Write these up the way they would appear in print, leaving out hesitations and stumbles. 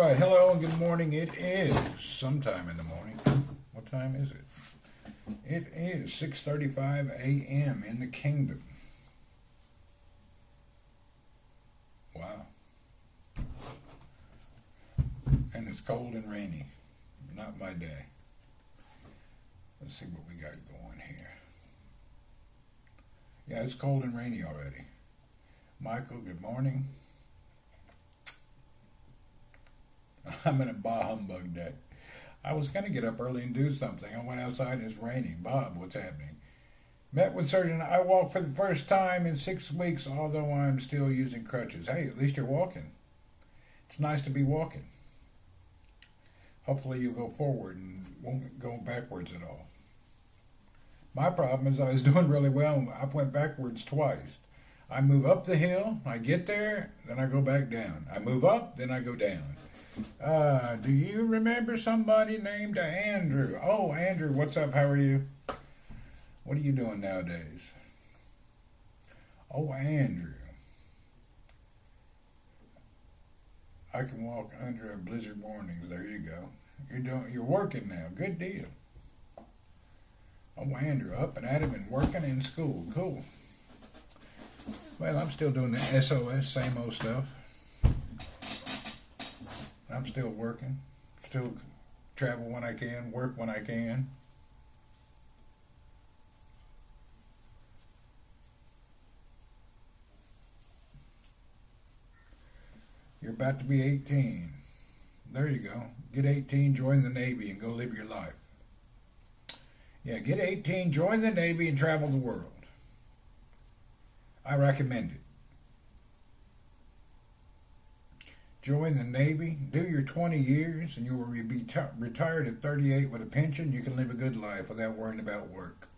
right, hello and good morning. It is sometime in the morning. What time is it? It is 6:35 a.m. in the kingdom. Wow. And it's cold and rainy. Not my day. Let's see what we got going here. Yeah, it's cold and rainy already. Michael, good morning. I'm in a bah humbug day. I was going to get up early and do something. I went outside and it's raining. Bob, what's happening? Met with surgeon. I walked for the first time in 6 weeks, although I'm still using crutches. Hey, at least you're walking. It's nice to be walking. Hopefully you'll go forward and won't go backwards at all. My problem is I was doing really well. I went backwards twice. I move up the hill, I get there, then I go back down. I move up, then I go down. Do you remember somebody named Andrew? Oh, Andrew, what's up? How are you? What are you doing nowadays? Oh, Andrew. I can walk under a blizzard warnings. There you go. You're working now. Good deal. Oh, Andrew, up and at him and working in school. Cool. Well, I'm still doing the SOS, same old stuff. I'm still working, still travel when I can, work when I can. You're about to be 18. There you go. Get 18, join the Navy, and go live your life. Yeah, get 18, join the Navy, and travel the world. I recommend it. Join the Navy, do your 20 years, and you will be retired at 38 with a pension. You can live a good life without worrying about work.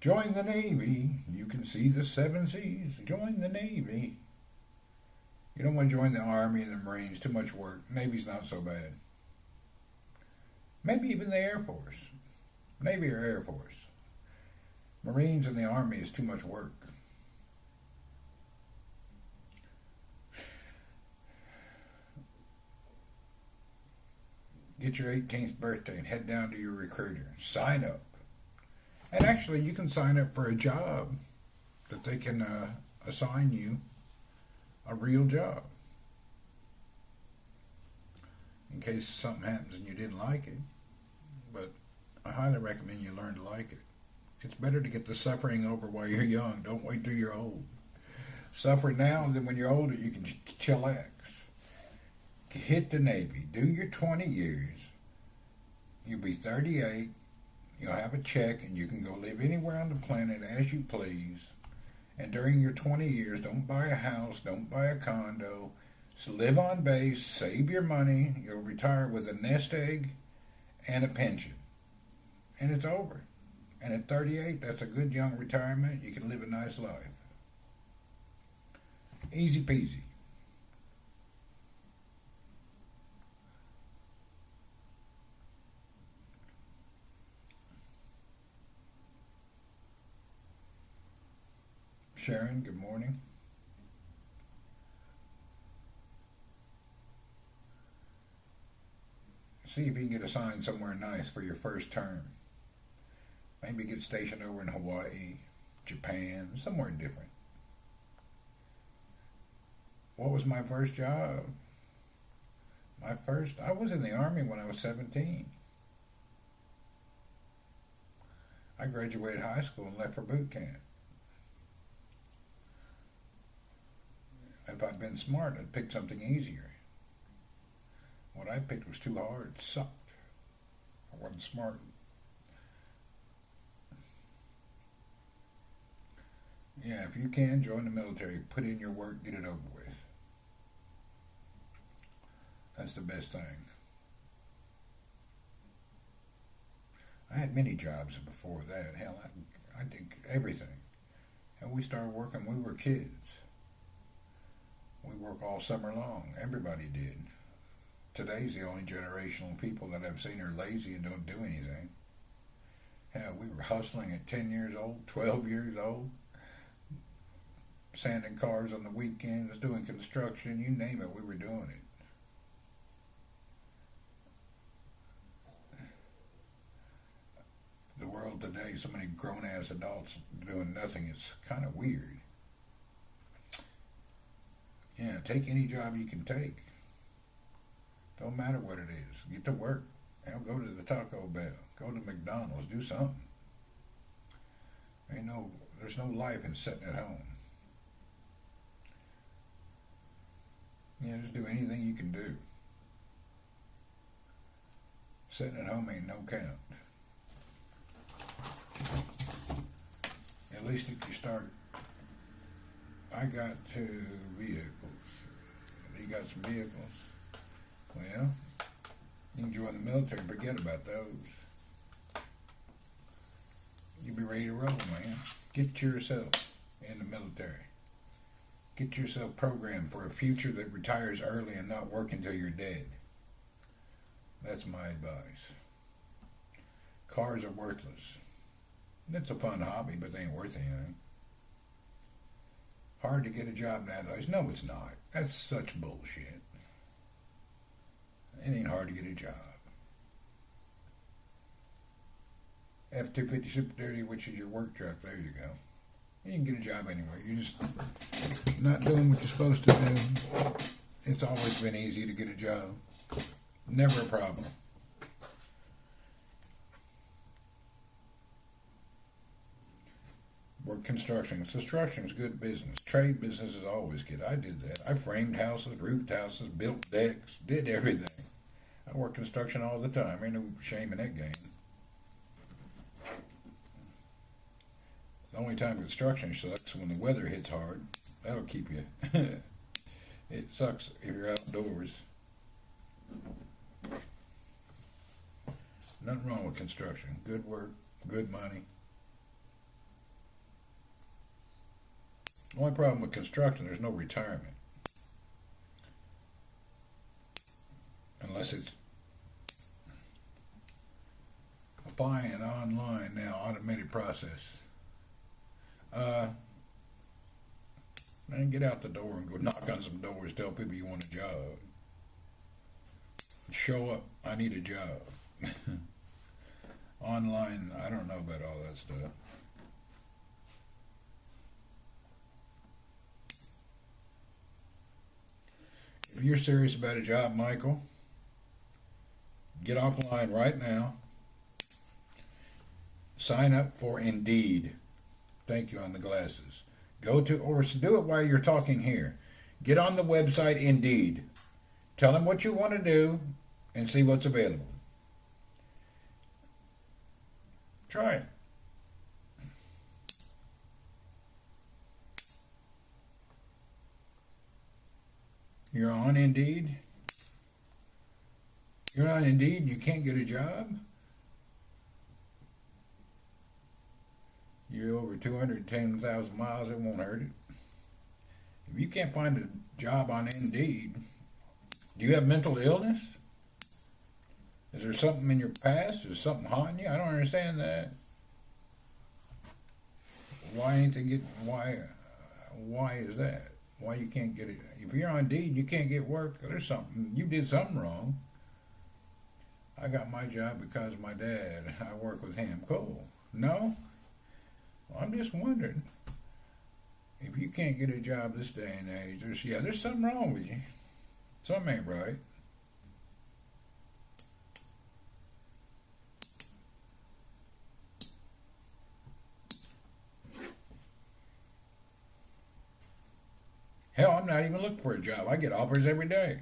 Join the Navy. You can see the 7 seas. Join the Navy. You don't want to join the Army and the Marines. Too much work. Navy's not so bad. Maybe even the Air Force. Navy or Air Force. Marines and the Army is too much work. Get your 18th birthday and head down to your recruiter. Sign up. And actually, you can sign up for a job that they can assign you a real job. In case something happens and you didn't like it. But I highly recommend you learn to like it. It's better to get the suffering over while you're young. Don't wait till you're old. Suffer now, and then when you're older, you can chillax. Hit the Navy. Do your 20 years. You'll be 38. You'll have a check, and you can go live anywhere on the planet as you please. And during your 20 years, don't buy a house, don't buy a condo. So live on base, save your money. You'll retire with a nest egg and a pension. And it's over. And at 38, that's a good young retirement. You can live a nice life. Easy peasy. Sharon, good morning. See if you can get assigned somewhere nice for your first term. Maybe get stationed over in Hawaii, Japan, somewhere different. What was my first job? I was in the Army when I was 17. I graduated high school and left for boot camp. If I'd been smart, I'd picked something easier. What I picked was too hard. It sucked. I wasn't smart. Yeah, if you can, join the military. Put in your work, get it over with. That's the best thing. I had many jobs before that. Hell, I did everything. And we started working when we were kids. We work all summer long. Everybody did. Today's the only generational people that I've seen are lazy and don't do anything. Hell, we were hustling at 10 years old, 12 years old. Sanding cars on the weekends, doing construction, you name it, we were doing it. see so many grown-ass adults doing nothing. It's kind of weird. Yeah, take any job you can take. Don't matter what it is. Get to work. Hell, go to the Taco Bell. Go to McDonald's. Do something. There's no life in sitting at home. Yeah, just do anything you can do. Sitting at home ain't no count. At least if you start. I got 2 vehicles. You got some vehicles? Well, you can join the military. Forget about those. You'll be ready to roll, man. Get yourself in the military. Get yourself programmed for a future that retires early and not work until you're dead. That's my advice. Cars are worthless. It's a fun hobby, but they ain't worth anything. Hard to get a job nowadays. No, it's not. That's such bullshit. It ain't hard to get a job. F-250 Super Duty, which is your work truck, there you go. You can get a job anywhere. You're just not doing what you're supposed to do. It's always been easy to get a job. Never a problem. Work construction. Construction is good business. Trade business is always good. I did that. I framed houses, roofed houses, built decks, did everything. I work construction all the time. Ain't no shame in that game. The only time construction sucks when the weather hits hard. That'll keep you. It sucks if you're outdoors. Nothing wrong with construction. Good work, good money. The only problem with construction, there's no retirement. Unless it's applying online now, automated process. Man, get out the door and go knock on some doors, tell people you want a job. Show up, I need a job. Online, I don't know about all that stuff. If you're serious about a job, Michael, get offline right now. Sign up for Indeed. Thank you on the glasses. Go to, or do it while you're talking here. Get on the website Indeed. Tell them what you want to do and see what's available. Try it. You're on Indeed? You're on Indeed and you can't get a job? You're over 210,000 miles, it won't hurt it. If you can't find a job on Indeed, do you have mental illness? Is there something in your past? Is something haunting you? I don't understand that. Why ain't they getting, why is that? Why you can't get it? If you're on Indeed, you can't get work. There's something, you did something wrong. I got my job because of my dad. I work with him. Cool. No? Well, I'm just wondering. If you can't get a job this day and age, there's something wrong with you. Something ain't right. Hell, I'm not even looking for a job. I get offers every day.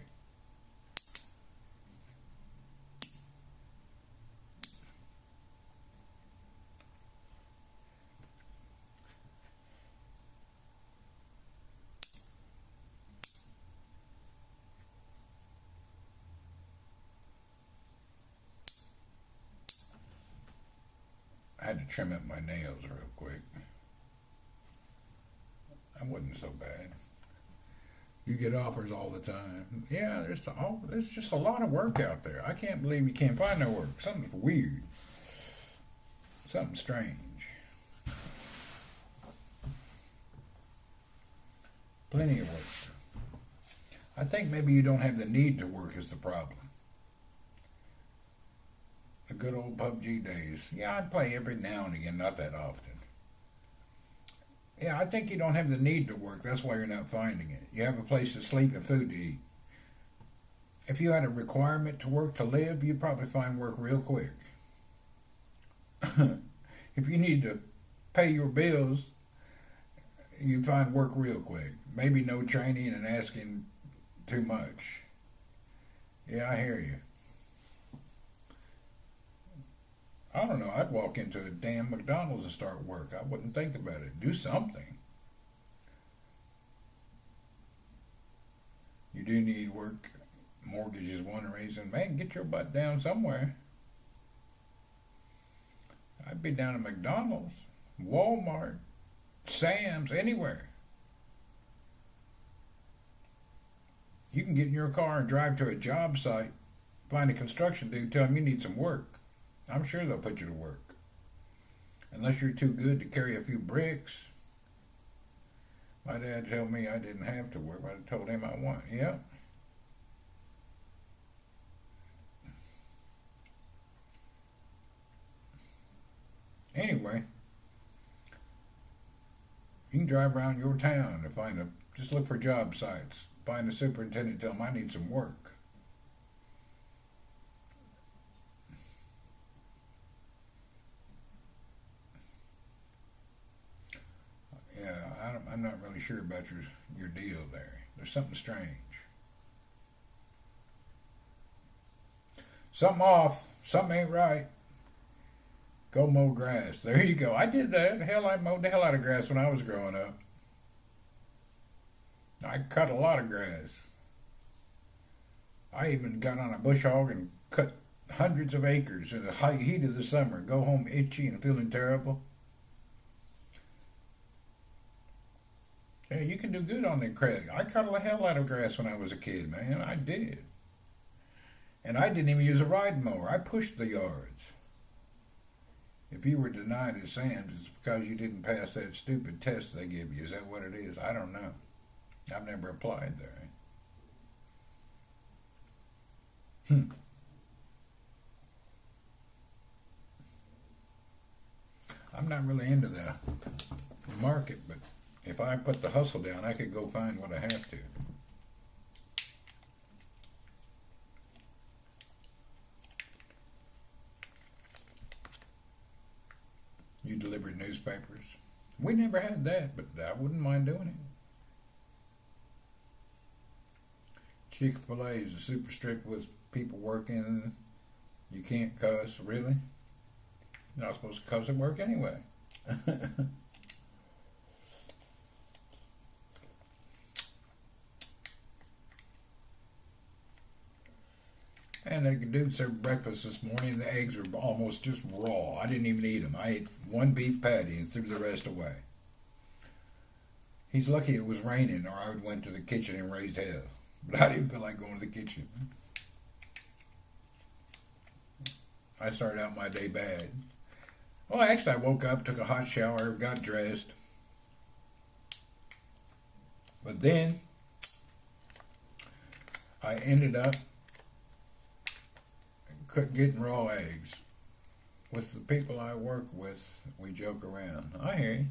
I had to trim up my nails real quick. That wasn't so bad. You get offers all the time. Yeah, there's just a lot of work out there. I can't believe you can't find no work. Something's weird. Something strange. Plenty of work. I think maybe you don't have the need to work is the problem. The good old PUBG days. Yeah, I'd play every now and again, not that often. Yeah, I think you don't have the need to work. That's why you're not finding it. You have a place to sleep and food to eat. If you had a requirement to work to live, you'd probably find work real quick. If you need to pay your bills, you'd find work real quick. Maybe no training and asking too much. Yeah, I hear you. I don't know. I'd walk into a damn McDonald's and start work. I wouldn't think about it. Do something. You do need work. Mortgage is one reason. Man, get your butt down somewhere. I'd be down at McDonald's, Walmart, Sam's, anywhere. You can get in your car and drive to a job site, find a construction dude, tell him you need some work. I'm sure they'll put you to work. Unless you're too good to carry a few bricks. My dad told me I didn't have to work. I told him I want. Yeah. Anyway, you can drive around your town to just look for job sites. Find a superintendent, tell him I need some work. Yeah, I'm not really sure about your deal there. There's something strange. Something off. Something ain't right. Go mow grass. There you go. I did that. Hell, I mowed the hell out of grass when I was growing up. I cut a lot of grass. I even got on a bush hog and cut hundreds of acres in the high heat of the summer. Go home itchy and feeling terrible. Yeah, you can do good on that grass. I cut the hell out of grass when I was a kid, man. I did. And I didn't even use a riding mower. I pushed the yards. If you were denied at Sam's, it's because you didn't pass that stupid test they give you. Is that what it is? I don't know. I've never applied there. I'm not really into the market, but if I put the hustle down, I could go find what I have to. You delivered newspapers. We never had that, but I wouldn't mind doing it. Chick-fil-A is super strict with people working. You can't cuss, really? You're not supposed to cuss at work anyway. And the dude served breakfast this morning. The eggs were almost just raw. I didn't even eat them. I ate one beef patty and threw the rest away. He's lucky it was raining, or I would went to the kitchen and raised hell. But I didn't feel like going to the kitchen. I started out my day bad. Well, actually, I woke up, took a hot shower, got dressed. But then, I ended up getting raw eggs. With the people I work with, we joke around. I hear you.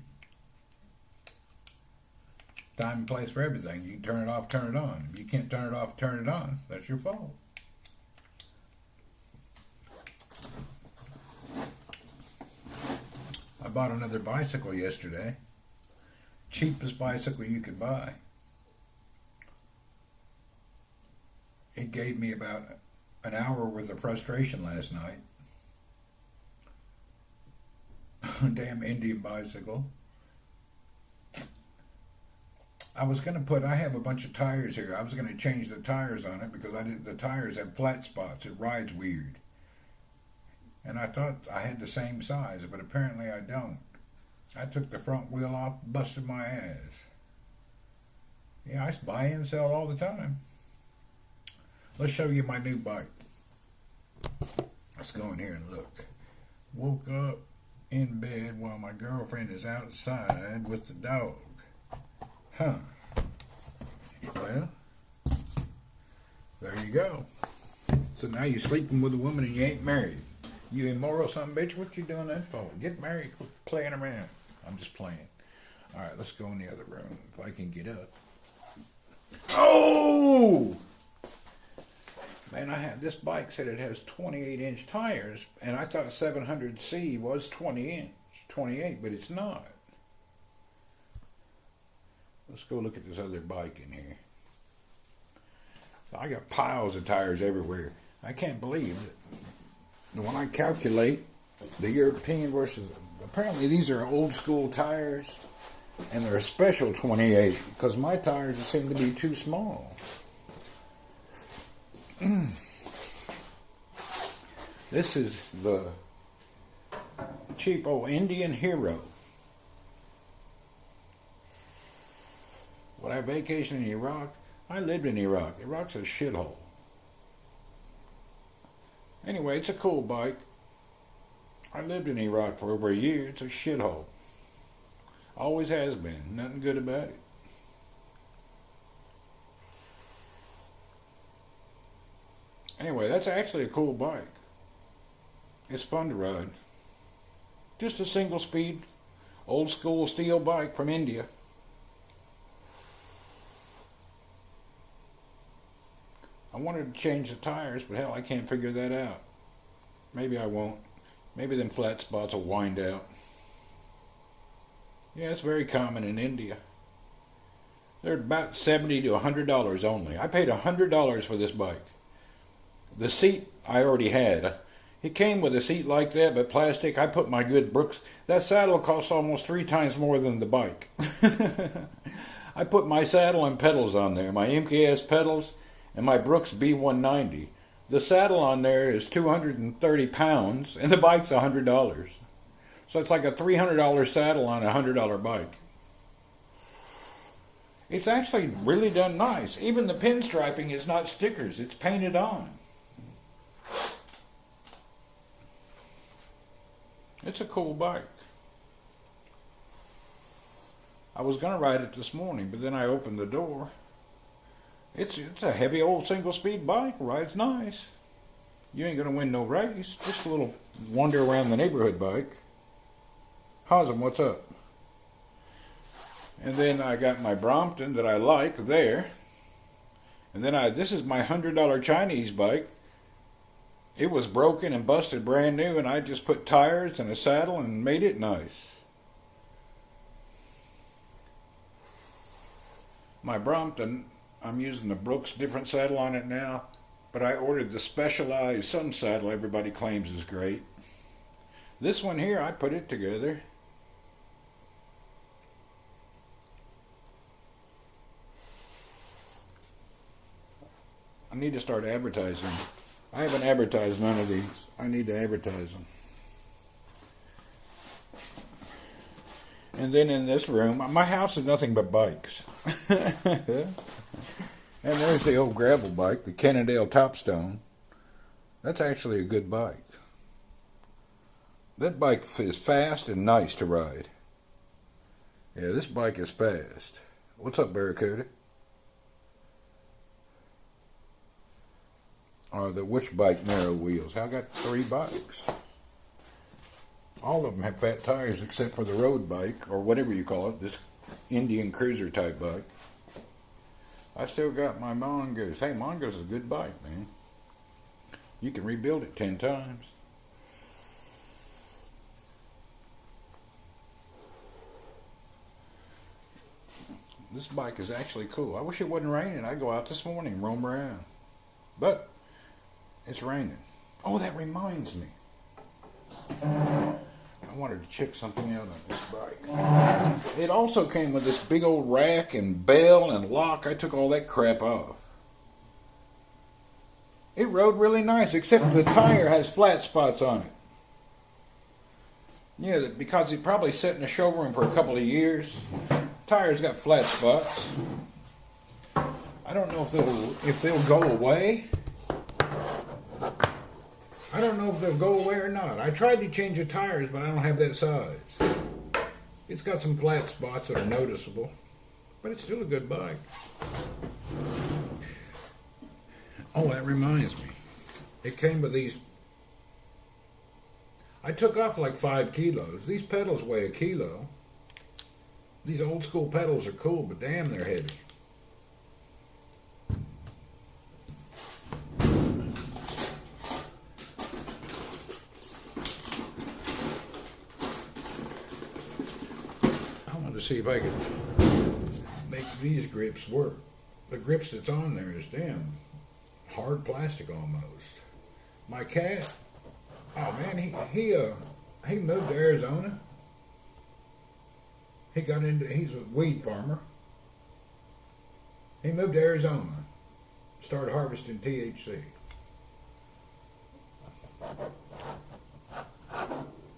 Time and place for everything. You can turn it off, turn it on. If you can't turn it off, turn it on. That's your fault. I bought another bicycle yesterday. Cheapest bicycle you could buy. It gave me about an hour worth of frustration last night. Damn Indian bicycle. I have a bunch of tires here. I was going to change the tires on it because the tires have flat spots. It rides weird. And I thought I had the same size, but apparently I don't. I took the front wheel off, busted my ass. Yeah, I buy and sell all the time. Let's show you my new bike. Let's go in here and look. Woke up in bed while my girlfriend is outside with the dog. Huh. Well, there you go. So now you're sleeping with a woman and you ain't married. You immoral son of a bitch, what you doing that for? Get married, quit playing around. I'm just playing. All right, let's go in the other room if I can get up. Oh! Man, this bike said it has 28-inch tires, and I thought 700C was 28, but it's not. Let's go look at this other bike in here. I got piles of tires everywhere. I can't believe it. When I calculate the European versus... Apparently these are old school tires, and they're a special 28, because my tires seem to be too small. This is the cheap old Indian Hero. When I vacationed in Iraq, I lived in Iraq. Iraq's a shithole. Anyway, it's a cool bike. I lived in Iraq for over a year. It's a shithole. Always has been. Nothing good about it. Anyway, that's actually a cool bike. It's fun to ride. Just a single speed, old school steel bike from India. I wanted to change the tires, but hell, I can't figure that out. Maybe I won't. Maybe them flat spots will wind out. Yeah, it's very common in India. They're about $70 to $100 only. I paid $100 for this bike. The seat I already had. It came with a seat like that, but plastic. I put my good Brooks. That saddle cost almost 3 times more than the bike. I put my saddle and pedals on there, my MKS pedals, and my Brooks B190. The saddle on there is 230 pounds, and the bike's $100. So it's like a $300 saddle on a $100 bike. It's actually really done nice. Even the pinstriping is not stickers, it's painted on. It's a cool bike. I was going to ride it this morning, but then I opened the door. It's a heavy old single-speed bike. Rides nice. You ain't going to win no race. Just a little wander around the neighborhood bike. Hazem, what's up? And then I got my Brompton that I like there. And then this is my $100 Chinese bike. It was broken and busted brand new, and I just put tires and a saddle and made it nice. My Brompton, I'm using the Brooks different saddle on it now, but I ordered the Specialized Sun saddle everybody claims is great. This one here, I put it together. I need to start advertising. I haven't advertised none of these. I need to advertise them. And then in this room, my house is nothing but bikes. And there's the old gravel bike, the Cannondale Topstone. That's actually a good bike. That bike is fast and nice to ride. Yeah, this bike is fast. What's up, Barracuda? The which bike narrow wheels? I got 3 bikes. All of them have fat tires except for the road bike, or whatever you call it, this Indian cruiser type bike. I still got my Mongoose. Hey, Mongoose is a good bike, man. You can rebuild it 10 times. This bike is actually cool. I wish it wasn't raining. I'd go out this morning and roam around. But it's raining. Oh, that reminds me. I wanted to check something out on this bike. It also came with this big old rack and bell and lock. I took all that crap off. It rode really nice, except the tire has flat spots on it. Yeah, because it probably sat in the showroom for a couple of years. Tires got flat spots. I don't know if they'll go away. I don't know if they'll go away or not. I tried to change the tires, but I don't have that size. It's got some flat spots that are noticeable, but it's still a good bike. Oh, that reminds me. It came with these I took off like 5 kilos. These pedals weigh a kilo. These old school pedals are cool, but damn, they're heavy. I wanted to see if I could make these grips work. The grips that's on there is damn hard plastic almost. My cat, oh man, he moved to Arizona. He's a weed farmer. He moved to Arizona, started harvesting THC.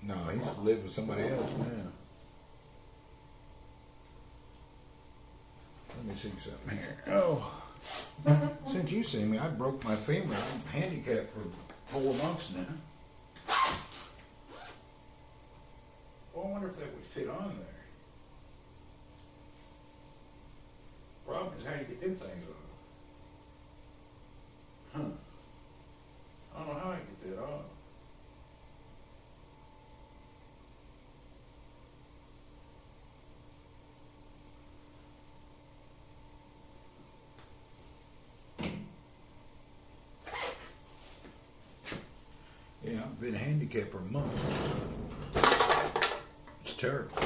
No, he's lived with somebody else now. Let me see something here. Oh, since you see me, I broke my femur. I'm handicapped for 4 months now. Well, I wonder if that would fit on there. Problem is how you get them things off. Huh. I don't know how I get that off. Yeah, I've been handicapped for months. It's terrible.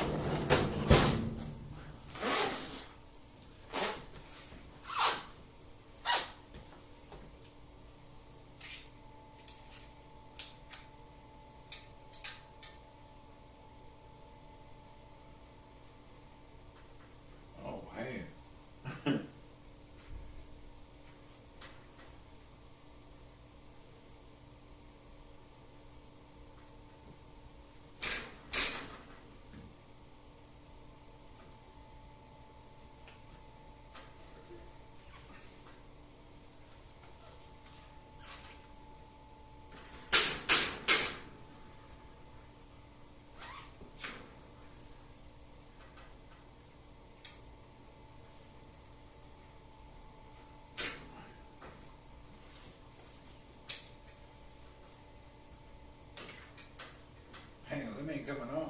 Hang on, them ain't coming off.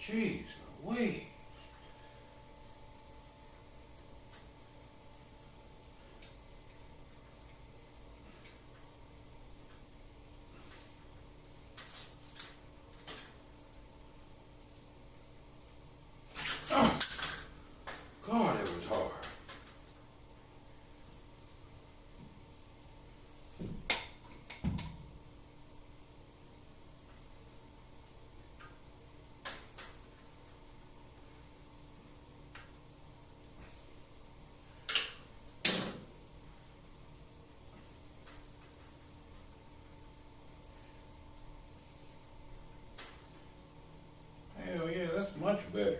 Jeez Louise. Oh, God, it was hard. Hell yeah, that's much better.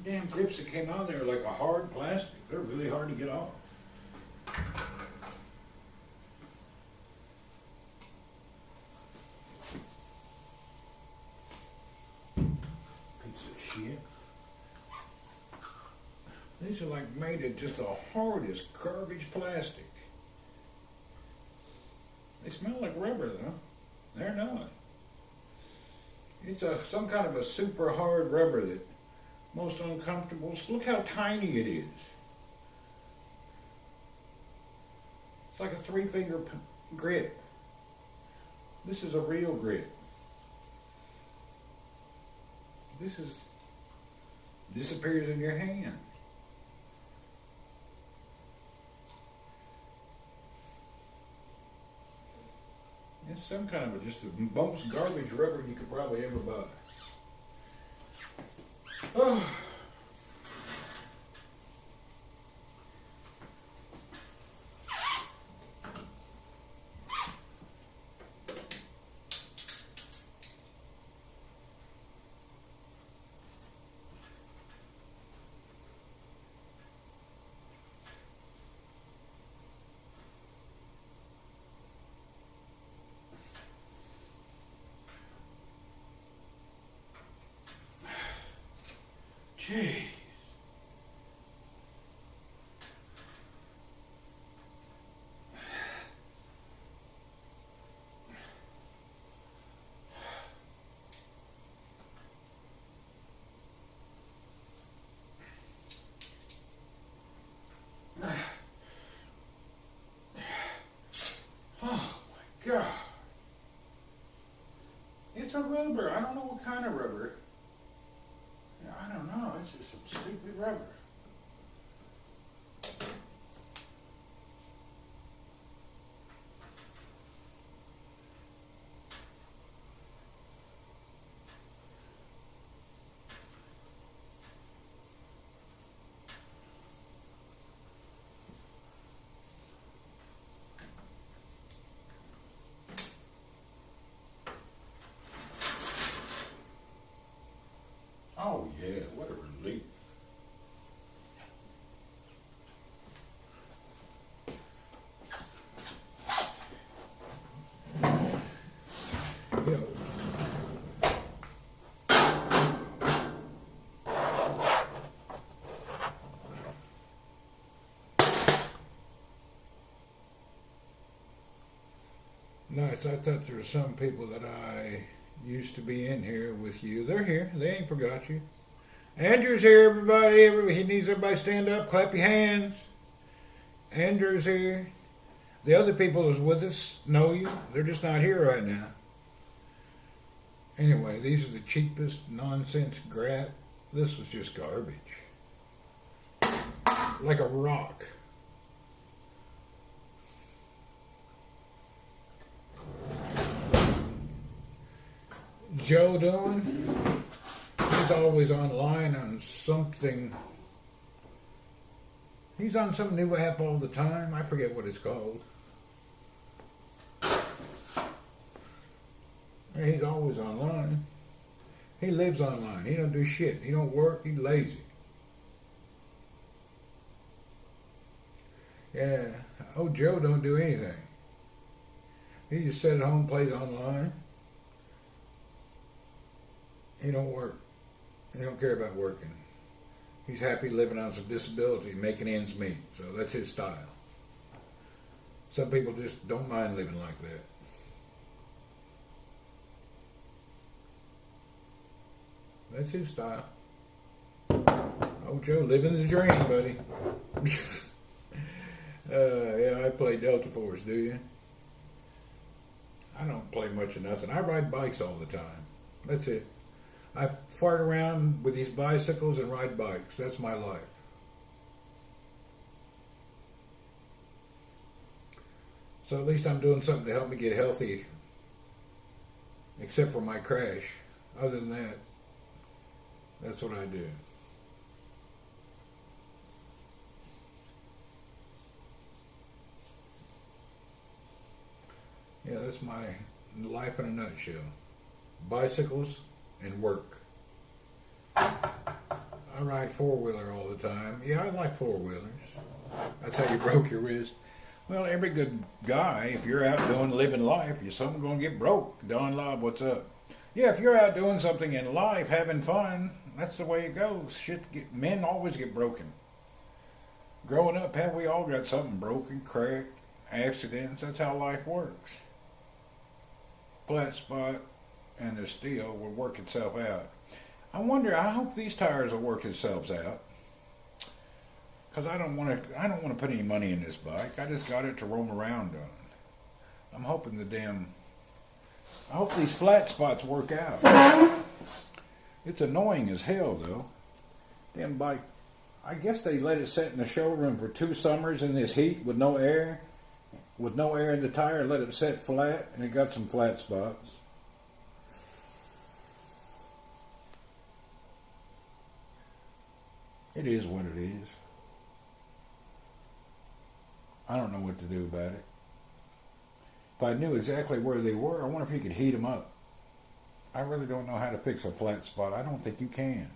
Damn grips that came on there like a hard plastic. They're really hard to get off. Piece of shit. These are like made of just the hardest garbage plastic. They smell like rubber though. They're not. It's some kind of a super hard rubber that most uncomfortable. Look how tiny it is. It's like a 3-finger grip. This is a real grip. This disappears in your hand. It's some kind of just the most garbage rubber you could probably ever buy. Oh. Gee. Oh my God. It's a rubber. I don't know what kind of rubber. Yeah, I don't know. It's just some stupid rubber. Oh yeah, what a relief. You know, nice. I thought there were some people that I used to be in here with you. They're here. They ain't forgot you. Andrew's here, everybody. He needs everybody to stand up, clap your hands. Andrew's here. The other people who's with us know you. They're just not here right now. Anyway, these are the cheapest nonsense crap. This was just garbage. Like a rock. Joe doing? He's always online on something. He's on some new app all the time. I forget what it's called. He's always online. He lives online. He don't do shit. He don't work. He's lazy. Yeah. Oh, Joe don't do anything. He just sits at home, plays online. He don't work. He don't care about working. He's happy living on some disability, making ends meet. So that's his style. Some people just don't mind living like that. That's his style. Oh, Joe, living the dream, buddy. Yeah, I play Delta Force, do you? I don't play much of nothing. I ride bikes all the time. That's it. I fart around with these bicycles and ride bikes. That's my life. So at least I'm doing something to help me get healthy. Except for my crash. Other than that, that's what I do. Yeah, that's my life in a nutshell. Bicycles and work. I ride four-wheeler all the time. Yeah, I like four-wheelers. That's how you broke your wrist. Well, every good guy, if you're out doing living life, you're something gonna get broke. Don Lobb, what's up? Yeah, if you're out doing something in life, having fun, that's the way it goes. Men always get broken. Growing up, we all got something broken, cracked, accidents. That's how life works. Flat spot and the steel will work itself out. I hope these tires will work themselves out. Because I don't want to put any money in this bike. I just got it to roam around on. I'm hoping I hope these flat spots work out. It's annoying as hell though. Damn bike. I guess they let it sit in the showroom for 2 summers in this heat with no air. With no air in the tire, let it set flat, and it got some flat spots. It is what it is. I don't know what to do about it. If I knew exactly where they were, I wonder if you could heat them up. I really don't know how to fix a flat spot. I don't think you can.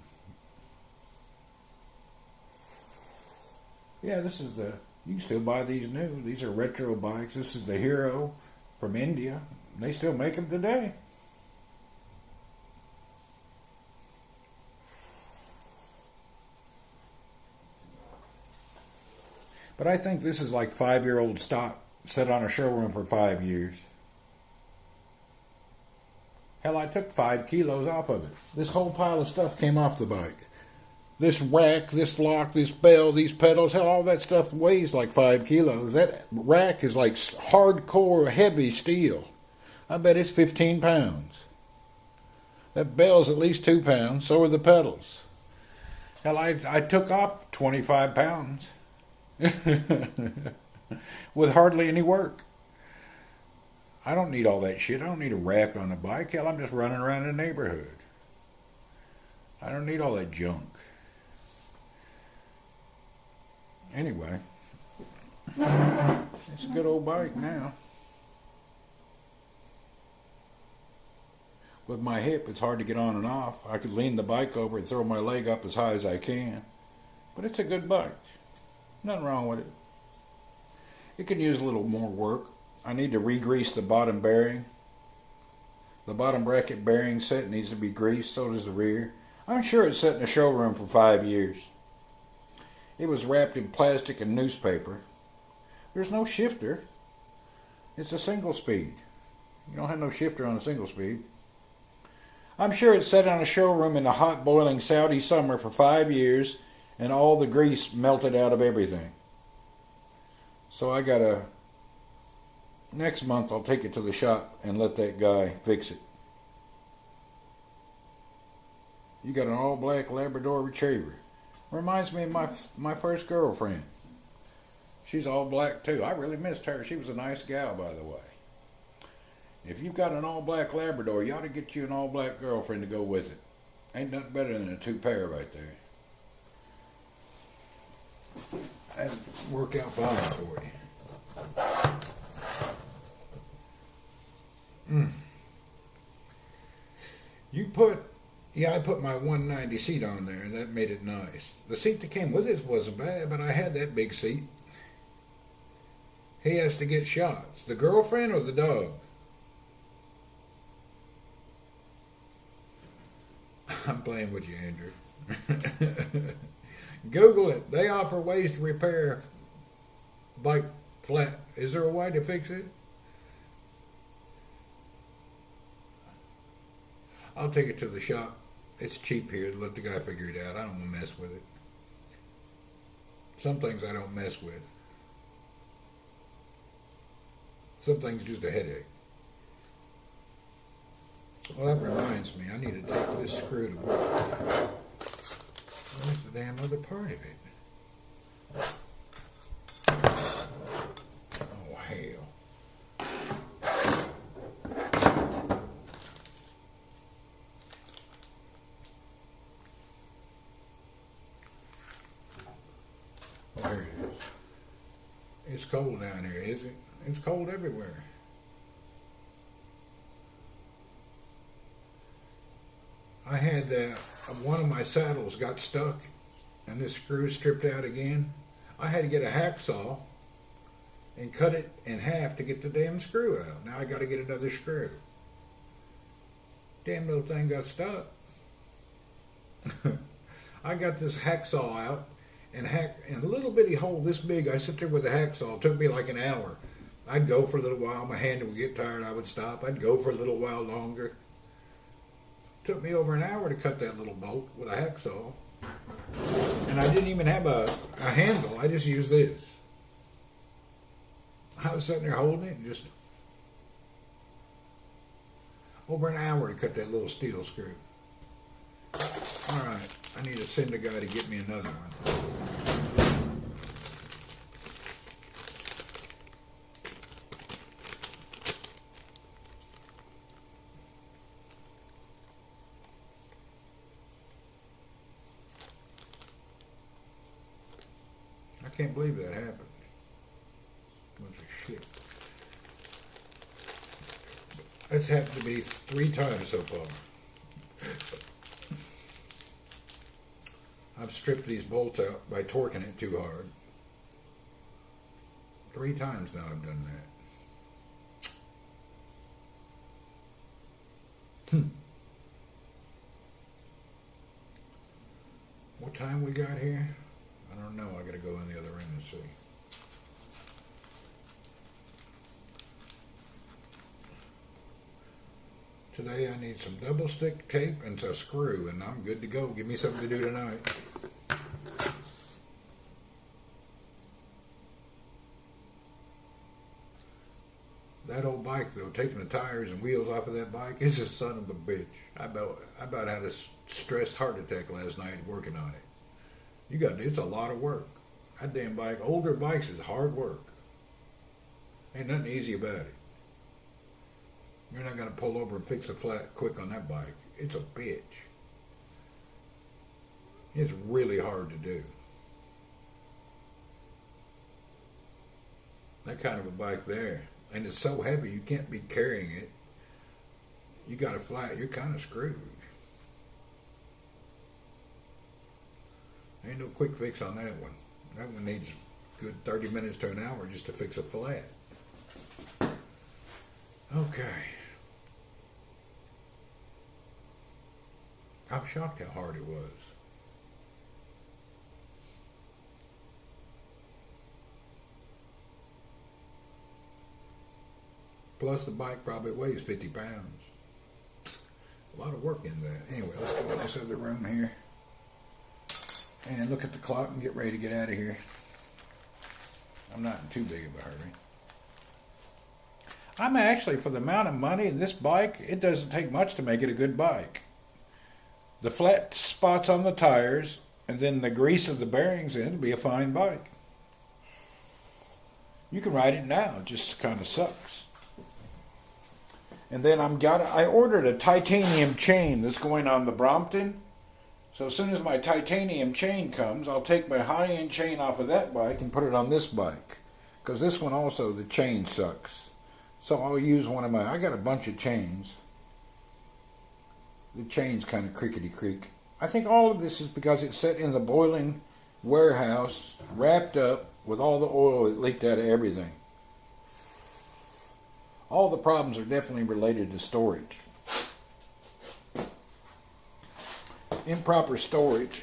Yeah, you can still buy these new. These are retro bikes. This is the Hero from India. They still make them today. But I think this is like 5-year-old stock set on a showroom for 5 years. Hell, I took 5 kilos off of it. This whole pile of stuff came off the bike. This rack, this lock, this bell, these pedals, hell, all that stuff weighs like 5 kilos. That rack is like hardcore heavy steel. I bet it's 15 pounds. That bell's at least 2 pounds, so are the pedals. Hell, I took off 25 pounds with hardly any work. I don't need all that shit. I don't need a rack on the bike. Hell, I'm just running around the neighborhood. I don't need all that junk. Anyway, it's a good old bike now. With my hip, it's hard to get on and off. I could lean the bike over and throw my leg up as high as I can. But it's a good bike. Nothing wrong with it. It can use a little more work. I need to re-grease the bottom bearing. The bottom bracket bearing set needs to be greased, so does the rear. I'm sure it's set in a showroom for 5 years. It was wrapped in plastic and newspaper. There's no shifter. It's a single speed. You don't have no shifter on a single speed. I'm sure it's set on a showroom in a hot, boiling Saudi summer for 5 years, and all the grease melted out of everything. So I gotta... Next month I'll take it to the shop and let that guy fix it. You got an all-black Labrador Retriever. Reminds me of my first girlfriend. She's all black too. I really missed her. She was a nice gal, by the way. If you've got an all-black Labrador, you ought to get you an all-black girlfriend to go with it. Ain't nothing better than a 2-pair right there. That'd work out fine for you. I put my 190 seat on there, and that made it nice. The seat that came with it wasn't bad, but I had that big seat. He has to get shots. The girlfriend or the dog? I'm playing with you, Andrew. Google it. They offer ways to repair bike flat. Is there a way to fix it? I'll take it to the shop. It's cheap here. Let the guy figure it out. I don't want to mess with it. Some things I don't mess with. Some things just a headache. Well, that reminds me. I need to take this screw to work. Where's the damn other part of it? Oh, hell. Oh, here it is. It's cold down here, is it? It's cold everywhere. I had one of my saddles got stuck and this screw stripped out again. I had to get a hacksaw and cut it in half to get the damn screw out. Now I got to get another screw. Damn little thing got stuck. I got this hacksaw out and a little bitty hole this big. I sit there with a hacksaw. It took me like an hour. I'd go for a little while. My hand would get tired. I would stop. I'd go for a little while longer. Took me over an hour to cut that little bolt with a hacksaw. And I didn't even have a handle. I just used this. I was sitting there holding it and just over an hour to cut that little steel screw. All right, I need to send a guy to get me another one. I can't believe that happened. Bunch of shit. That's happened to me 3 times so far. I've stripped these bolts out by torquing it too hard. 3 times now I've done that. What time we got here? I don't know. I gotta go in the other room and see. Today I need some double stick tape and a screw, and I'm good to go. Give me something to do tonight. That old bike, though, taking the tires and wheels off of that bike is a son of a bitch. I about had a stressed heart attack last night working on it. It's a lot of work. That damn bike, older bikes is hard work. Ain't nothing easy about it. You're not going to pull over and fix a flat quick on that bike. It's a bitch. It's really hard to do. That kind of a bike there. And it's so heavy you can't be carrying it. You got a flat, you're kind of screwed. Ain't no quick fix on that one. That one needs a good 30 minutes to an hour just to fix a flat. Okay. I'm shocked how hard it was. Plus the bike probably weighs 50 pounds. A lot of work in that. Anyway, let's go in this other room here and look at the clock and get ready to get out of here. I'm not in too big of a hurry. I'm actually, for the amount of money in this bike, it doesn't take much to make it a good bike. The flat spots on the tires and then the grease of the bearings in, it'll be a fine bike. You can ride it now, it just kind of sucks. And then I ordered a titanium chain that's going on the Brompton. So as soon as my titanium chain comes, I'll take my high-end chain off of that bike and put it on this bike. Because this one also, the chain sucks. So I'll use one of I got a bunch of chains. The chain's kind of creakety-creak. I think all of this is because it's set in the boiling warehouse, wrapped up with all the oil that leaked out of everything. All the problems are definitely related to storage. Improper storage,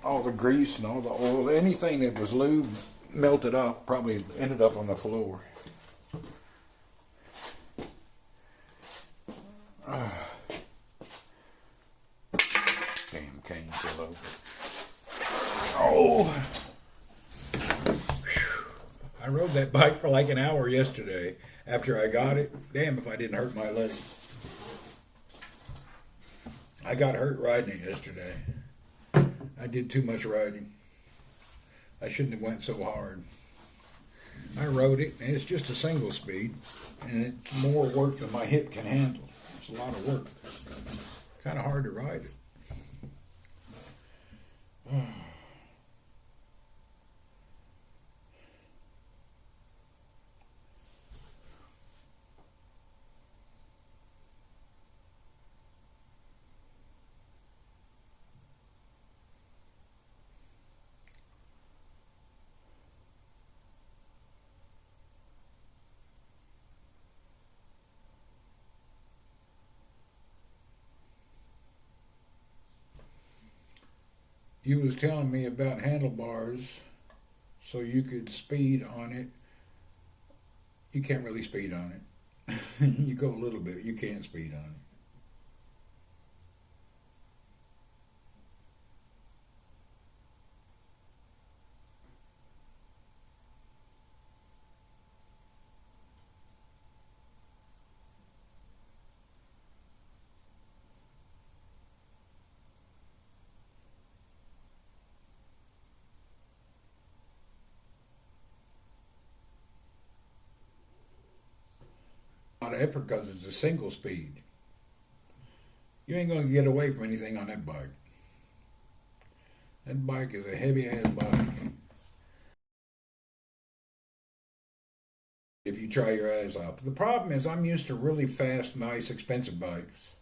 all the grease and all the oil, anything that was lube melted off, probably ended up on the floor. Damn cane fell over. Oh! I rode that bike for like an hour yesterday after I got it. Damn if I didn't hurt my leg. I got hurt riding it yesterday. I did too much riding. I shouldn't have went so hard. I rode it, and it's just a single speed, and it's more work than my hip can handle. It's a lot of work. Kind of hard to ride it. You was telling me about handlebars so you could speed on it. You can't really speed on it. You go a little bit, you can't speed on it. A lot of effort because it's a single speed. You ain't going to get away from anything on that bike. That bike is a heavy ass bike. If you try your ass off. The problem is I'm used to really fast, nice, expensive bikes.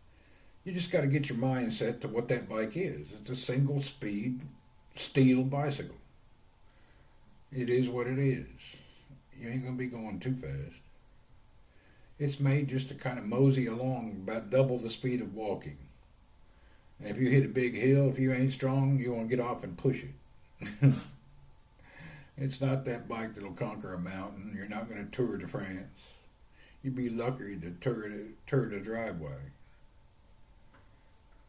You just got to get your mind set to what that bike is. It's a single speed steel bicycle. It is what it is. You ain't going to be going too fast. It's made just to kind of mosey along about double the speed of walking. And if you hit a big hill, if you ain't strong, you want to get off and push it. It's not that bike that'll conquer a mountain. You're not going to Tour de France. You'd be lucky to tour the driveway.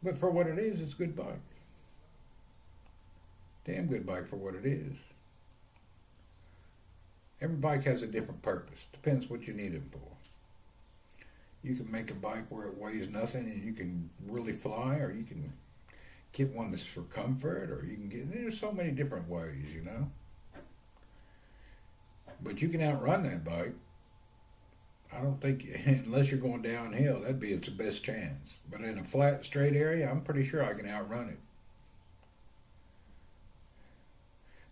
But for what it is, it's a good bike. Damn good bike for what it is. Every bike has a different purpose. Depends what you need it for. You can make a bike where it weighs nothing and you can really fly, or you can get one that's for comfort, or you can get, there's so many different ways, you know. But you can outrun that bike. I don't think, unless you're going downhill, that'd be its best chance. But in a flat, straight area, I'm pretty sure I can outrun it.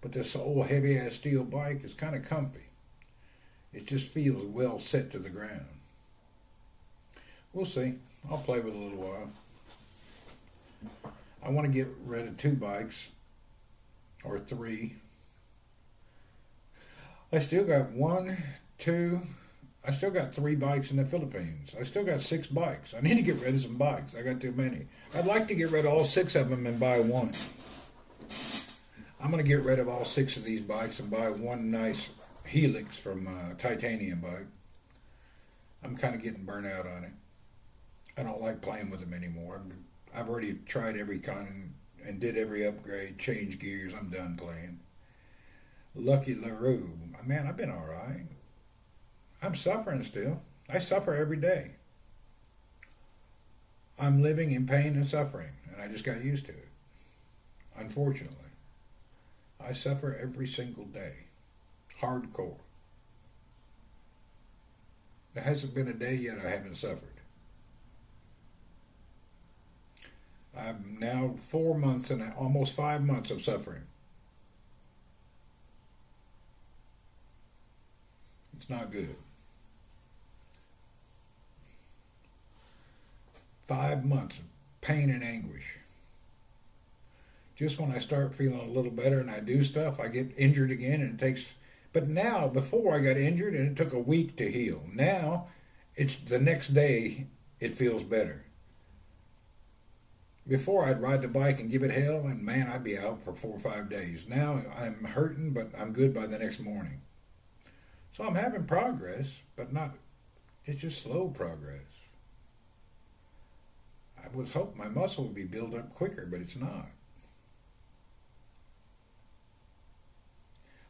But this old heavy-ass steel bike is kind of comfy. It just feels well set to the ground. We'll see. I'll play with it a little while. I want to get rid of 2 bikes, or 3. I still got 3 bikes in the Philippines. I still got 6 bikes. I need to get rid of some bikes. I got too many. I'd like to get rid of all 6 of them and buy one. I'm going to get rid of all 6 of these bikes and buy one nice Helix from Titanium bike. I'm kind of getting burnt out on it. I don't like playing with them anymore. I've already tried every kind and did every upgrade, changed gears. I'm done playing. Lucky LaRue. Man, I've been all right. I'm suffering still. I suffer every day. I'm living in pain and suffering, and I just got used to it. Unfortunately. I suffer every single day. Hardcore. There hasn't been a day yet I haven't suffered. I'm now 4 months and almost 5 months of suffering. It's not good. 5 months of pain and anguish. Just when I start feeling a little better and I do stuff, I get injured again, and it takes... But now, before I got injured and it took a week to heal. Now, it's the next day it feels better. Before, I'd ride the bike and give it hell, and man, I'd be out for 4 or 5 days. Now, I'm hurting, but I'm good by the next morning. So I'm having progress, but not... It's just slow progress. I was hoping my muscle would be built up quicker, but it's not.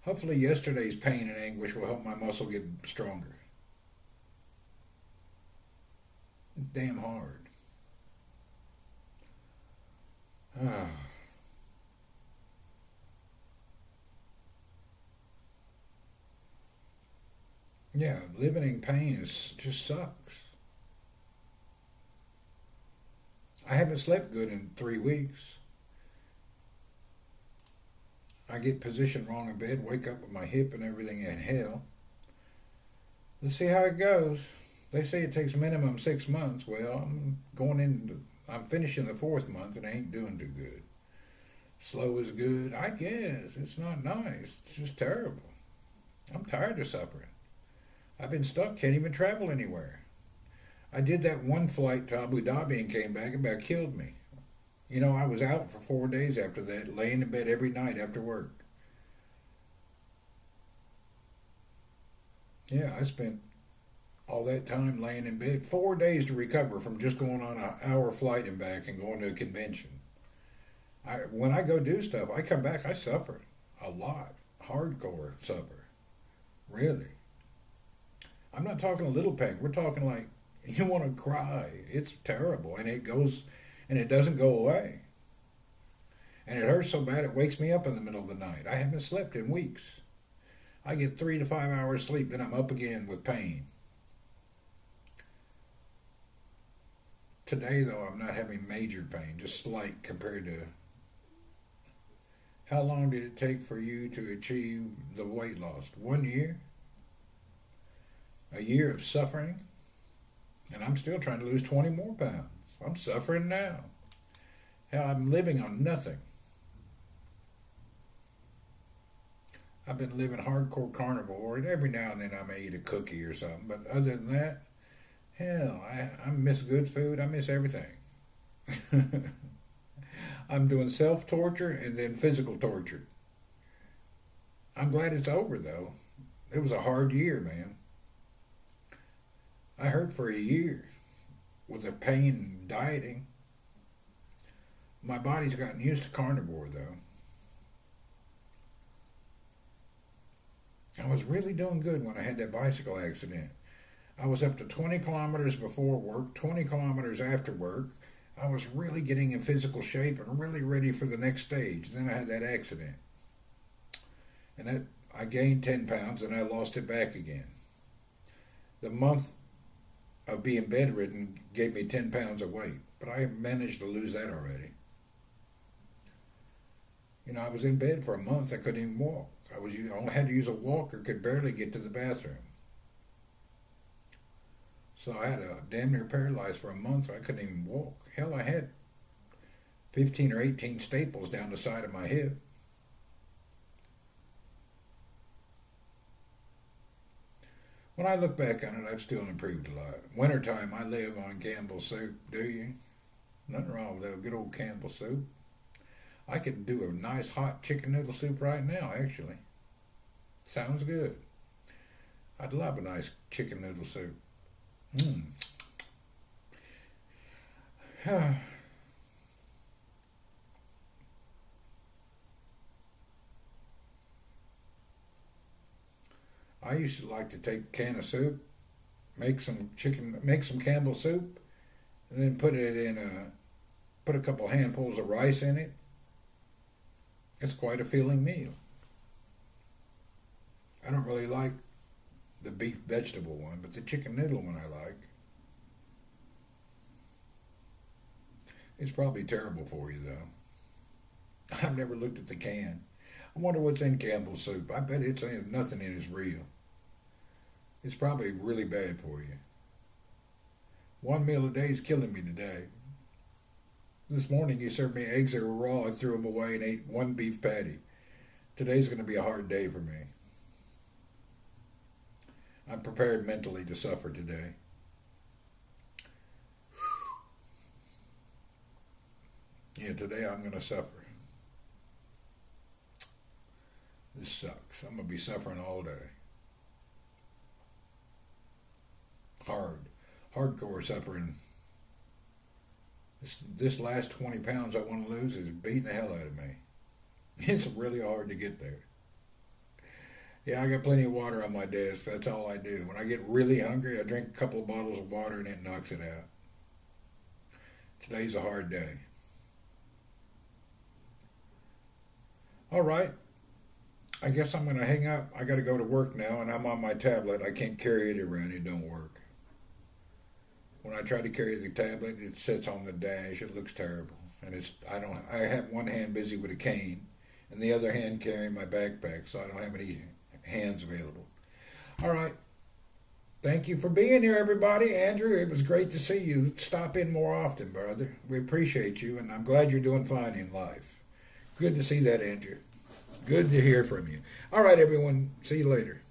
Hopefully yesterday's pain and anguish will help my muscle get stronger. It's damn hard. Yeah, living in pain just sucks. I haven't slept good in 3 weeks. I get positioned wrong in bed, wake up with my hip and everything in hell. Let's see how it goes. They say it takes minimum 6 months. Well, I'm finishing the 4th month and I ain't doing too good. Slow is good, I guess. It's not nice. It's just terrible. I'm tired of suffering. I've been stuck, can't even travel anywhere. I did that one flight to Abu Dhabi and came back, it about killed me. You know, I was out for 4 days after that, laying in bed every night after work. Yeah, I spent all that time laying in bed, 4 days to recover from just going on an hour flight and back and going to a convention. When I go do stuff, I come back, I suffer a lot. Hardcore suffer. Really. I'm not talking a little pain. We're talking like, you want to cry. It's terrible. And it doesn't go away. And it hurts so bad it wakes me up in the middle of the night. I haven't slept in weeks. I get 3 to 5 hours sleep, then I'm up again with pain. Today, though, I'm not having major pain, just slight compared to... How long did it take for you to achieve the weight loss? 1 year? A year of suffering? And I'm still trying to lose 20 more pounds. I'm suffering now. Hell, I'm living on nothing. I've been living hardcore carnivore, and every now and then I may eat a cookie or something. But other than that, hell, I miss good food. I miss everything. I'm doing self-torture and then physical torture. I'm glad it's over, though. It was a hard year, man. I hurt for a year with the pain and dieting. My body's gotten used to carnivore, though. I was really doing good when I had that bicycle accident. I was up to 20 kilometers before work, 20 kilometers after work. I was really getting in physical shape and really ready for the next stage. Then I had that accident. And that I gained 10 pounds and I lost it back again. The month of being bedridden gave me 10 pounds of weight, but I managed to lose that already. You know, I was in bed for a month. I couldn't even walk. I only had to use a walker, could barely get to the bathroom. So I had a damn near paralyzed for a month. I couldn't even walk. Hell, I had 15 or 18 staples down the side of my hip. When I look back on it, I've still improved a lot. Wintertime, I live on Campbell's soup, do you? Nothing wrong with that good old Campbell's soup. I could do a nice hot chicken noodle soup right now, actually. Sounds good. I'd love a nice chicken noodle soup. I used to like to take a can of soup, make some Campbell soup, and then put a couple handfuls of rice in it. It's quite a filling meal. I don't really like the beef vegetable one, but the chicken noodle one I like. It's probably terrible for you, though. I've never looked at the can. I wonder what's in Campbell's soup. I bet nothing in it is real. It's probably really bad for you. One meal a day is killing me today. This morning you served me eggs that were raw. I threw them away and ate one beef patty. Today's going to be a hard day for me. I'm prepared mentally to suffer today. Yeah, today I'm going to suffer. This sucks. I'm going to be suffering all day. Hardcore suffering. This last 20 pounds I want to lose is beating the hell out of me. It's really hard to get there. Yeah, I got plenty of water on my desk. That's all I do. When I get really hungry, I drink a couple of bottles of water and it knocks it out. Today's a hard day. All right. I guess I'm going to hang up. I got to go to work now, and I'm on my tablet. I can't carry it around. It don't work. When I try to carry the tablet, it sits on the dash. It looks terrible. And I have one hand busy with a cane and the other hand carrying my backpack, so I don't have any hands available. All right. Thank you for being here, everybody. Andrew, it was great to see you. Stop in more often, brother. We appreciate you, and I'm glad you're doing fine in life. Good to see that, Andrew. Good to hear from you. All right, everyone. See you later.